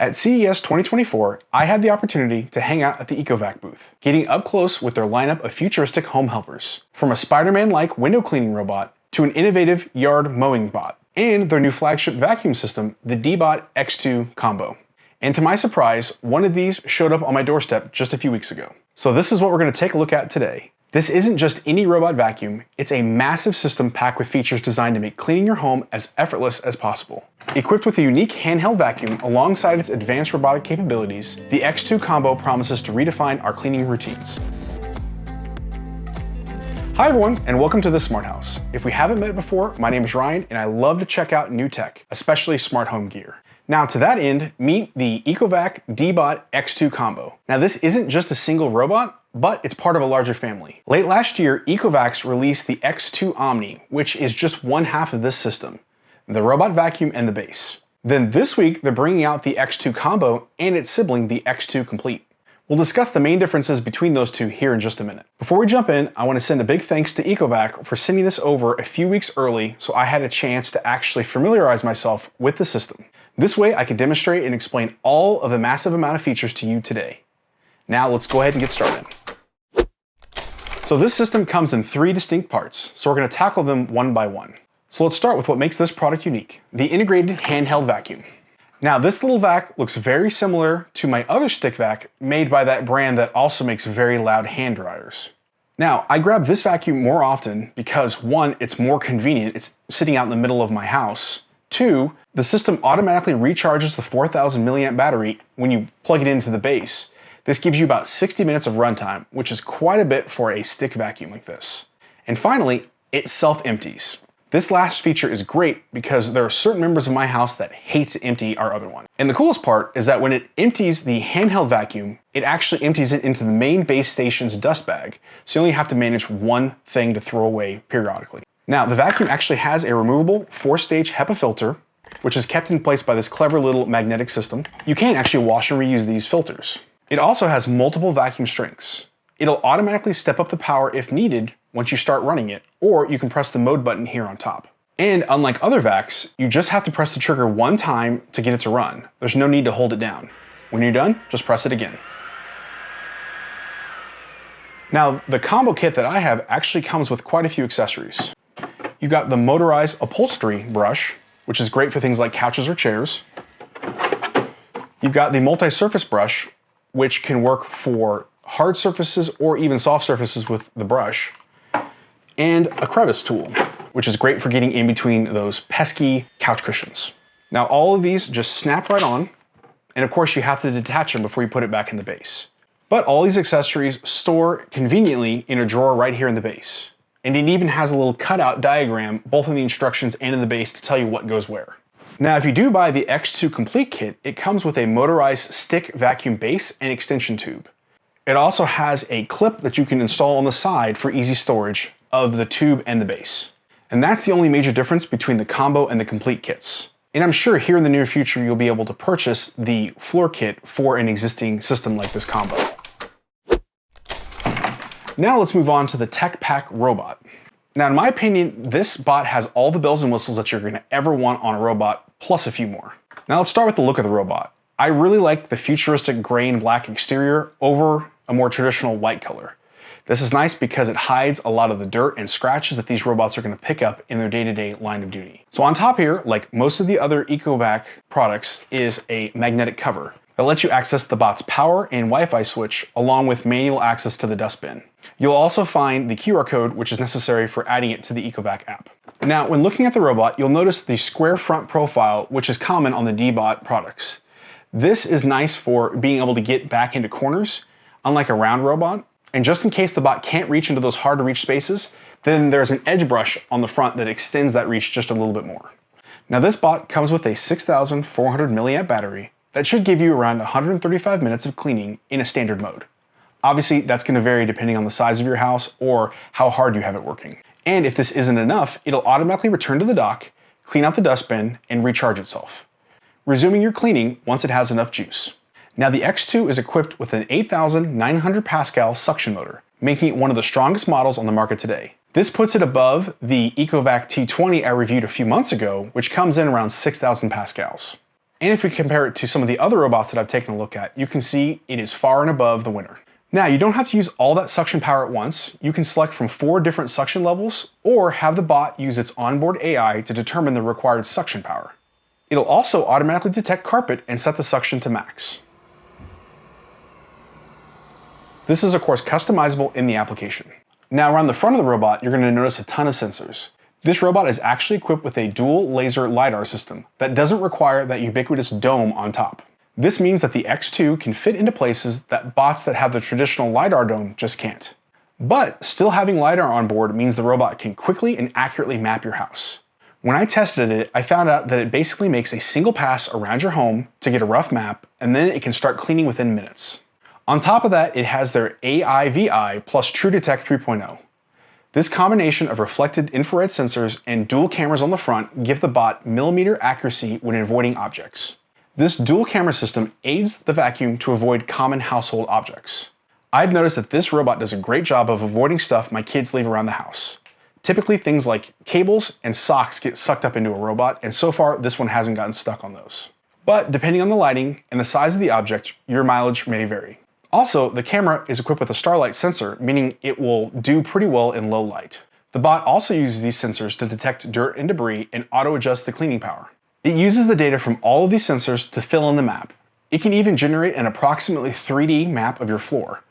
At CES 2024, I had the opportunity to hang out at the Ecovac booth, getting up close with their lineup of futuristic home helpers, from a Spider-Man-like window cleaning robot to an innovative yard mowing bot, and their new flagship vacuum system, the Deebot X2 Combo. And to my surprise, one of these showed up on my doorstep just a few weeks ago. So this is what we're going to take a look at today. This isn't just any robot vacuum, it's a massive system packed with features designed to make cleaning your home as effortless as possible. Equipped with a unique handheld vacuum alongside its advanced robotic capabilities, the X2 Combo promises to redefine our cleaning routines. Hi everyone, and welcome to the Smart House. If we haven't met before, my name is Ryan, and I love to check out new tech, especially smart home gear. Now to that end, meet the Ecovac Deebot X2 Combo. Now this isn't just a single robot, but it's part of a larger family. Late last year, Ecovac released the X2 Omni, which is just one half of this system, the robot vacuum and the base. Then this week, they're bringing out the X2 Combo and its sibling, the X2 Complete. We'll discuss the main differences between those two here in just a minute. Before we jump in, I want to send a big thanks to Ecovac for sending this over a few weeks early so I had a chance to actually familiarize myself with the system. This way I can demonstrate and explain all of the massive amount of features to you today. Now let's go ahead and get started. So this system comes in three distinct parts, so we're going to tackle them one by one. So let's start with what makes this product unique, the integrated handheld vacuum. Now this little vac looks very similar to my other stick vac made by that brand that also makes very loud hand dryers. Now I grab this vacuum more often because one, it's more convenient, it's sitting out in the middle of my house. Two, the system automatically recharges the 4,000 milliamp battery when you plug it into the base. This gives you about 60 minutes of runtime, which is quite a bit for a stick vacuum like this. And finally, it self-empties. This last feature is great because there are certain members of my house that hate to empty our other one. And the coolest part is that when it empties the handheld vacuum, it actually empties it into the main base station's dust bag, so you only have to manage one thing to throw away periodically. Now, the vacuum actually has a removable 4-stage HEPA filter, which is kept in place by this clever little magnetic system. You can actually wash and reuse these filters. It also has multiple vacuum strengths. It'll automatically step up the power if needed once you start running it, or you can press the mode button here on top. And unlike other vacs, you just have to press the trigger one time to get it to run. There's no need to hold it down. When you're done, just press it again. Now, the combo kit that I have actually comes with quite a few accessories. You've got the motorized upholstery brush, which is great for things like couches or chairs. You've got the multi-surface brush, which can work for hard surfaces or even soft surfaces with the brush. And a crevice tool, which is great for getting in between those pesky couch cushions. Now all of these just snap right on, and of course you have to detach them before you put it back in the base. But all these accessories store conveniently in a drawer right here in the base. And it even has a little cutout diagram, both in the instructions and in the base, to tell you what goes where. Now, if you do buy the X2 Complete kit, it comes with a motorized stick vacuum base and extension tube. It also has a clip that you can install on the side for easy storage of the tube and the base. And that's the only major difference between the Combo and the Complete kits. And I'm sure here in the near future, you'll be able to purchase the floor kit for an existing system like this Combo. Now let's move on to the Tech Pack robot. Now, in my opinion, this bot has all the bells and whistles that you're going to ever want on a robot, plus a few more. Now let's start with the look of the robot. I really like the futuristic gray and black exterior over a more traditional white color. This is nice because it hides a lot of the dirt and scratches that these robots are going to pick up in their day-to-day line of duty. So on top here, like most of the other Ecovac products, is a magnetic cover that lets you access the bot's power and Wi-Fi switch along with manual access to the dustbin. You'll also find the QR code, which is necessary for adding it to the Ecovac app. Now, when looking at the robot, you'll notice the square front profile, which is common on the Deebot products. This is nice for being able to get back into corners, unlike a round robot. And just in case the bot can't reach into those hard to reach spaces, then there's an edge brush on the front that extends that reach just a little bit more. Now this bot comes with a 6,400 milliamp battery that should give you around 135 minutes of cleaning in a standard mode. Obviously, that's going to vary depending on the size of your house or how hard you have it working. And if this isn't enough, it'll automatically return to the dock, clean out the dustbin, and recharge itself, resuming your cleaning once it has enough juice. Now the X2 is equipped with an 8,900 Pascal suction motor, making it one of the strongest models on the market today. This puts it above the Ecovac T20 I reviewed a few months ago, which comes in around 6,000 Pascals. And if we compare it to some of the other robots that I've taken a look at, you can see it is far and above the winner. Now, you don't have to use all that suction power at once. You can select from 4 different suction levels or have the bot use its onboard AI to determine the required suction power. It'll also automatically detect carpet and set the suction to max. This is of course customizable in the application. Now around the front of the robot, you're going to notice a ton of sensors. This robot is actually equipped with a dual laser LiDAR system that doesn't require that ubiquitous dome on top. This means that the X2 can fit into places that bots that have the traditional LiDAR dome just can't. But still having LiDAR on board means the robot can quickly and accurately map your house. When I tested it, I found out that it basically makes a single pass around your home to get a rough map, and then it can start cleaning within minutes. On top of that, it has their AI/VI plus TrueDetect 3.0. This combination of reflected infrared sensors and dual cameras on the front give the bot millimeter accuracy when avoiding objects. This dual camera system aids the vacuum to avoid common household objects. I've noticed that this robot does a great job of avoiding stuff my kids leave around the house. Typically things like cables and socks get sucked up into a robot, and so far this one hasn't gotten stuck on those. But depending on the lighting and the size of the object, your mileage may vary. Also, the camera is equipped with a starlight sensor, meaning it will do pretty well in low light. The bot also uses these sensors to detect dirt and debris and auto-adjust the cleaning power. It uses the data from all of these sensors to fill in the map. It can even generate an approximately 3D map of your floor.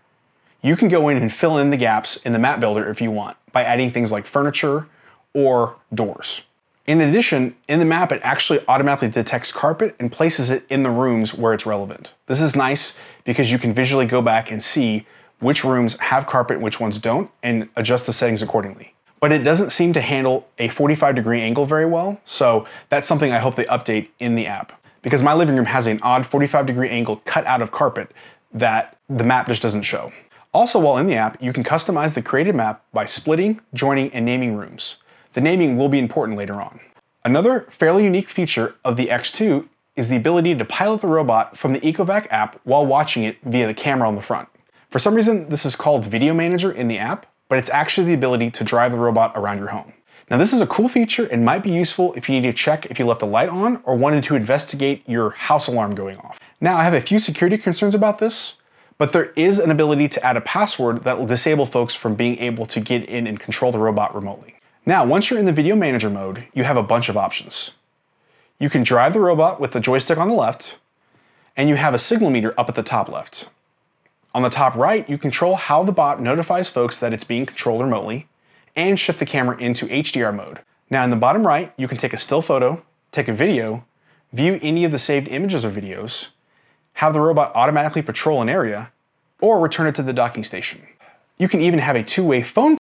You can go in and fill in the gaps in the map builder if you want, by adding things like furniture or doors. In addition, in the map it actually automatically detects carpet and places it in the rooms where it's relevant. This is nice because you can visually go back and see which rooms have carpet and which ones don't, and adjust the settings accordingly. But it doesn't seem to handle a 45-degree angle very well, so that's something I hope they update in the app. Because my living room has an odd 45-degree angle cut out of carpet that the map just doesn't show. Also, while in the app, you can customize the created map by splitting, joining, and naming rooms. The naming will be important later on. Another fairly unique feature of the X2 is the ability to pilot the robot from the Ecovac app while watching it via the camera on the front. For some reason, this is called Video Manager in the app, but it's actually the ability to drive the robot around your home. Now this is a cool feature and might be useful if you need to check if you left a light on or wanted to investigate your house alarm going off. Now I have a few security concerns about this, but there is an ability to add a password that will disable folks from being able to get in and control the robot remotely. Now once you're in the Video Manager mode, you have a bunch of options. You can drive the robot with the joystick on the left, and you have a signal meter up at the top left. On the top right, you control how the bot notifies folks that it's being controlled remotely, and shift the camera into HDR mode. Now in the bottom right, you can take a still photo, take a video, view any of the saved images or videos, have the robot automatically patrol an area, or return it to the docking station. You can even have a two-way phone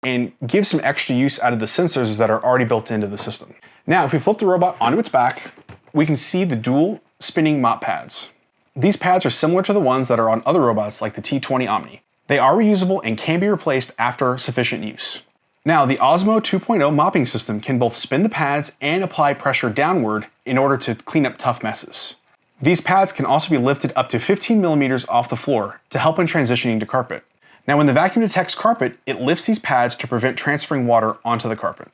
and give some extra use out of the sensors that are already built into the system. Now, if we flip the robot onto its back, we can see the dual spinning mop pads. These pads are similar to the ones that are on other robots like the T20 Omni. They are reusable and can be replaced after sufficient use. Now, the OZMO 2.0 mopping system can both spin the pads and apply pressure downward in order to clean up tough messes. These pads can also be lifted up to 15 millimeters off the floor to help in transitioning to carpet. Now, when the vacuum detects carpet, it lifts these pads to prevent transferring water onto the carpet.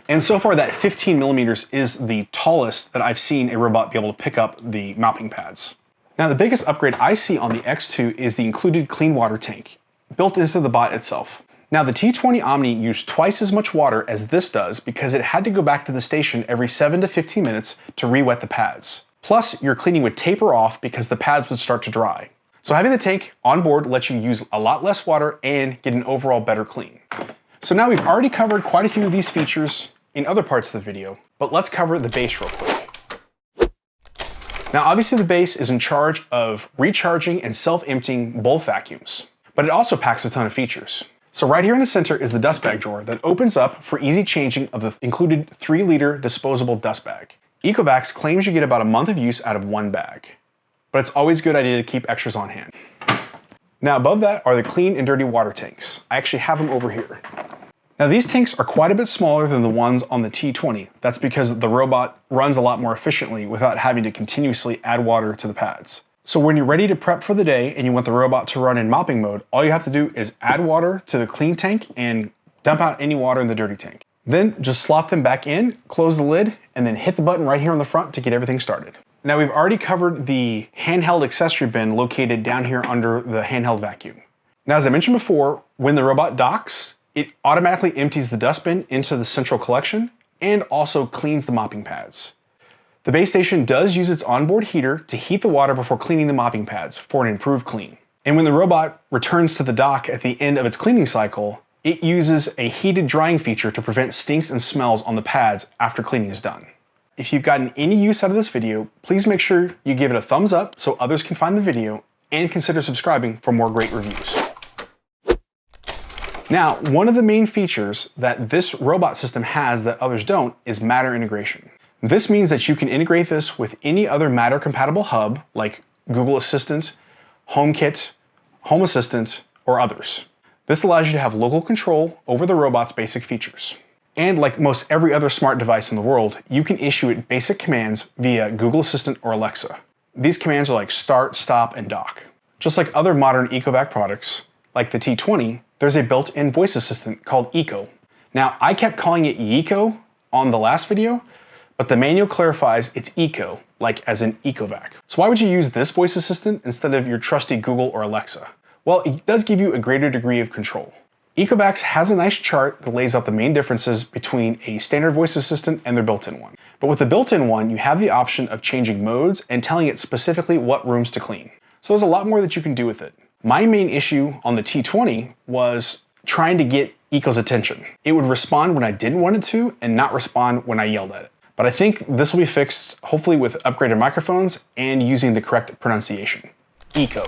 And so far, that 15 millimeters is the tallest that I've seen a robot be able to pick up the mopping pads. Now, the biggest upgrade I see on the X2 is the included clean water tank, built into the bot itself. Now, the T20 Omni used twice as much water as this does because it had to go back to the station every 7 to 15 minutes to re-wet the pads. Plus, your cleaning would taper off because the pads would start to dry. So having the tank on board lets you use a lot less water and get an overall better clean. So now we've already covered quite a few of these features in other parts of the video, but let's cover the base real quick. Now obviously the base is in charge of recharging and self-emptying both vacuums, but it also packs a ton of features. So right here in the center is the dust bag drawer that opens up for easy changing of the included 3-liter disposable dust bag. Ecovac claims you get about a month of use out of one bag, but it's always a good idea to keep extras on hand. Now above that are the clean and dirty water tanks. I actually have them over here. Now these tanks are quite a bit smaller than the ones on the T20. That's because the robot runs a lot more efficiently without having to continuously add water to the pads. So when you're ready to prep for the day and you want the robot to run in mopping mode, all you have to do is add water to the clean tank and dump out any water in the dirty tank. Then just slot them back in, close the lid, and then hit the button right here on the front to get everything started. Now we've already covered the handheld accessory bin located down here under the handheld vacuum. Now, as I mentioned before, when the robot docks, it automatically empties the dustbin into the central collection and also cleans the mopping pads. The base station does use its onboard heater to heat the water before cleaning the mopping pads for an improved clean. And when the robot returns to the dock at the end of its cleaning cycle, it uses a heated drying feature to prevent stinks and smells on the pads after cleaning is done. If you've gotten any use out of this video, please make sure you give it a thumbs up so others can find the video, and consider subscribing for more great reviews. Now, one of the main features that this robot system has that others don't is Matter integration. This means that you can integrate this with any other Matter compatible hub like Google Assistant, HomeKit, Home Assistant, or others. This allows you to have local control over the robot's basic features. And like most every other smart device in the world, you can issue it basic commands via Google Assistant or Alexa. These commands are like start, stop, and dock. Just like other modern Ecovac products, like the T20, there's a built-in voice assistant called Eco. Now, I kept calling it Yeco on the last video, but the manual clarifies it's Eco, like as in Ecovac. So why would you use this voice assistant instead of your trusty Google or Alexa? Well, it does give you a greater degree of control. Ecovac has a nice chart that lays out the main differences between a standard voice assistant and their built-in one. But with the built-in one, you have the option of changing modes and telling it specifically what rooms to clean. So there's a lot more that you can do with it. My main issue on the T20 was trying to get Eco's attention. It would respond when I didn't want it to and not respond when I yelled at it. But I think this will be fixed, hopefully with upgraded microphones and using the correct pronunciation. Eco.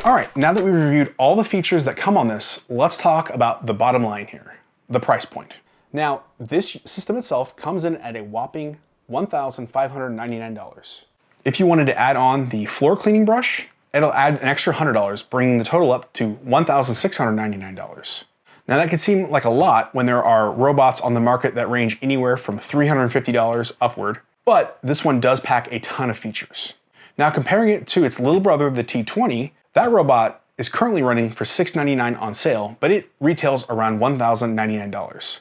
All right, now that we've reviewed all the features that come on this, let's talk about the bottom line here, the price point. Now, this system itself comes in at a whopping $1,599. If you wanted to add on the floor cleaning brush, it'll add an extra $100, bringing the total up to $1,699. Now that can seem like a lot when there are robots on the market that range anywhere from $350 upward, but this one does pack a ton of features. Now comparing it to its little brother, the T20, that robot is currently running for $699 on sale, but it retails around $1,099.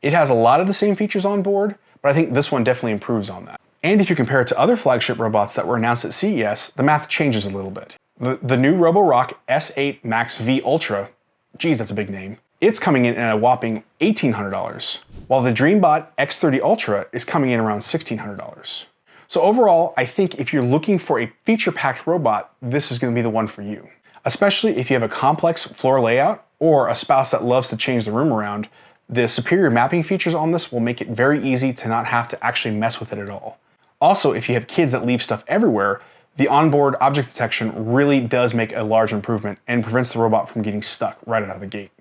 It has a lot of the same features on board, but I think this one definitely improves on that. And if you compare it to other flagship robots that were announced at CES, the math changes a little bit. The new RoboRock S8 MaxV Ultra, geez, that's a big name, it's coming in at a whopping $1,800, while the Dreame X30 Ultra is coming in around $1,600. So overall, I think if you're looking for a feature-packed robot, this is going to be the one for you. Especially if you have a complex floor layout or a spouse that loves to change the room around, the superior mapping features on this will make it very easy to not have to actually mess with it at all. Also, if you have kids that leave stuff everywhere, the onboard object detection really does make a large improvement and prevents the robot from getting stuck right out of the gate.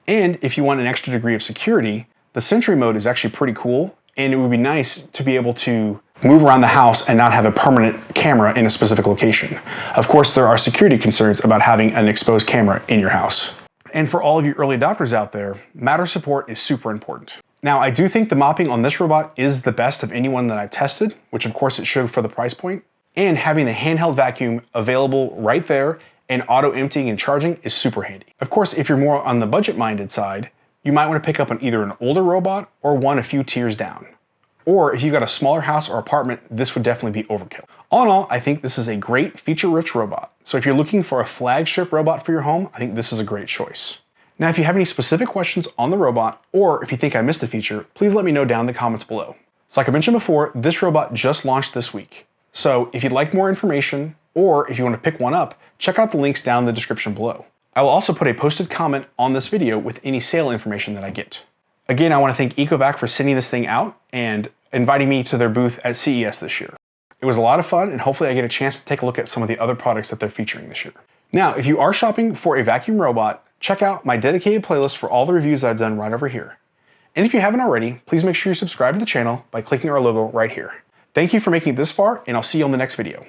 And if you want an extra degree of security, the Sentry mode is actually pretty cool, and it would be nice to be able to move around the house and not have a permanent camera in a specific location. Of course, there are security concerns about having an exposed camera in your house. And for all of you early adopters out there, Matter support is super important. Now, I do think the mopping on this robot is the best of anyone that I've tested, which of course it should for the price point. And having the handheld vacuum available right there and auto emptying and charging is super handy. Of course, if you're more on the budget-minded side, you might want to pick up on either an older robot or one a few tiers down. Or if you've got a smaller house or apartment, this would definitely be overkill. All in all, I think this is a great feature-rich robot. So if you're looking for a flagship robot for your home, I think this is a great choice. Now, if you have any specific questions on the robot, or if you think I missed a feature, please let me know down in the comments below. So like I mentioned before, this robot just launched this week. So if you'd like more information, or if you want to pick one up, check out the links down in the description below. I will also put a posted comment on this video with any sale information that I get. Again, I want to thank Ecovac for sending this thing out and inviting me to their booth at CES this year. It was a lot of fun, and hopefully I get a chance to take a look at some of the other products that they're featuring this year. Now, if you are shopping for a vacuum robot, check out my dedicated playlist for all the reviews that I've done right over here. And if you haven't already, please make sure you subscribe to the channel by clicking our logo right here. Thank you for making it this far, and I'll see you on the next video.